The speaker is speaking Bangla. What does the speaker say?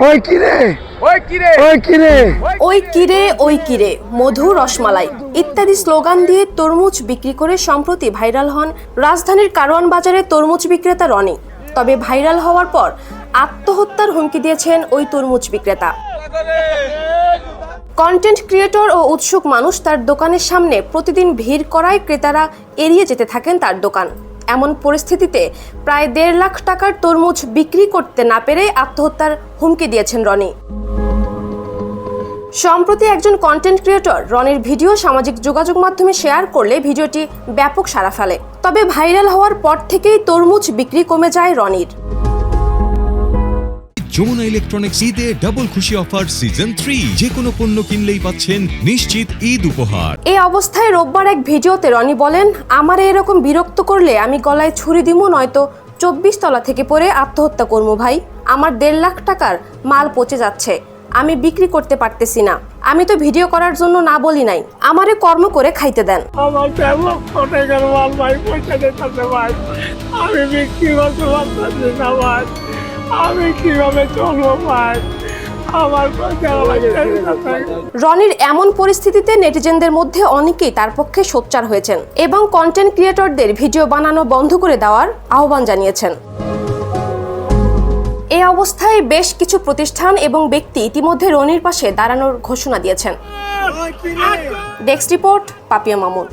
ওই কিরে ওই কিরে ওই কিরে ওই কিরে ওই কিরে মধু রসমালাই ইত্যাদি স্লোগান দিয়ে তরমুজ বিক্রি করে সম্প্রতি ভাইরাল হন রাজধানীর কারওয়ান বাজারে তরমুজ বিক্রেতা রনি। তবে ভাইরাল হওয়ার পর আত্মহত্যার হুমকি দিয়েছেন ওই তরমুজ বিক্রেতা। কন্টেন্ট ক্রিয়েটর ও উৎসুক মানুষ তার দোকানের সামনে প্রতিদিন ভিড় করায় ক্রেতারা এড়িয়ে যেতে থাকেন তার দোকান। এমন পরিস্থিতিতে প্রায় 1.5 লাখ টাকার তরমুজ বিক্রি করতে না পেরে আত্মহত্যার হুমকি দিয়েছেন রনি। সম্প্রতি একজন কন্টেন্ট ক্রিয়েটর রনির ভিডিও সামাজিক যোগাযোগ মাধ্যমে শেয়ার করলে ভিডিওটি ব্যাপক সাড়া ফেলে। তবে ভাইরাল হওয়ার পর থেকেই তরমুজ বিক্রি কমে যায় রনির। যমুনা ইলেকট্রনিক্স ঈদে ডাবল খুশি অফার সিজন 3, যে কোনো পণ্য কিনলেই পাচ্ছেন নিশ্চিত ঈদ উপহার। এই অবস্থায় রোববার এক ভিডিওতে রনি বলেন, আমারে এরকম বিরক্ত করলে আমি গলায় ছুরি দিমু, নয়তো 24 তলা থেকে পড়ে আত্মহত্যা করবো ভাই। আমার 1.5 লাখ টাকার মাল পচে যাচ্ছে, আমি বিক্রি করতে পারতেছি না। আমি তো ভিডিও করার জন্য না বলি নাই, আমারে কর্ম করে খাইতে দেন। আমার 1.5 লক্ষ টাকার মাল ভাই পয়সা দিতে ভাই, আমি বিক্রি করতে পারতেছি না ভাই, আমি কিভাবে চলবো ভাই, আমার রনির এমন পরিস্থিতিতে নেটিজেনদের মধ্যে অনেকেই তার পক্ষে সোচ্চার হয়েছেন এবং কন্টেন্ট ক্রিয়েটরদের ভিডিও বানানো বন্ধ করে দেওয়ার আহ্বান জানিয়েছেন। এই অবস্থায় বেশ কিছু প্রতিষ্ঠান এবং ব্যক্তি ইতিমধ্যে রনির পাশে দাঁড়ানোর ঘোষণা দিয়েছেন। Desk report, Papia Mamun.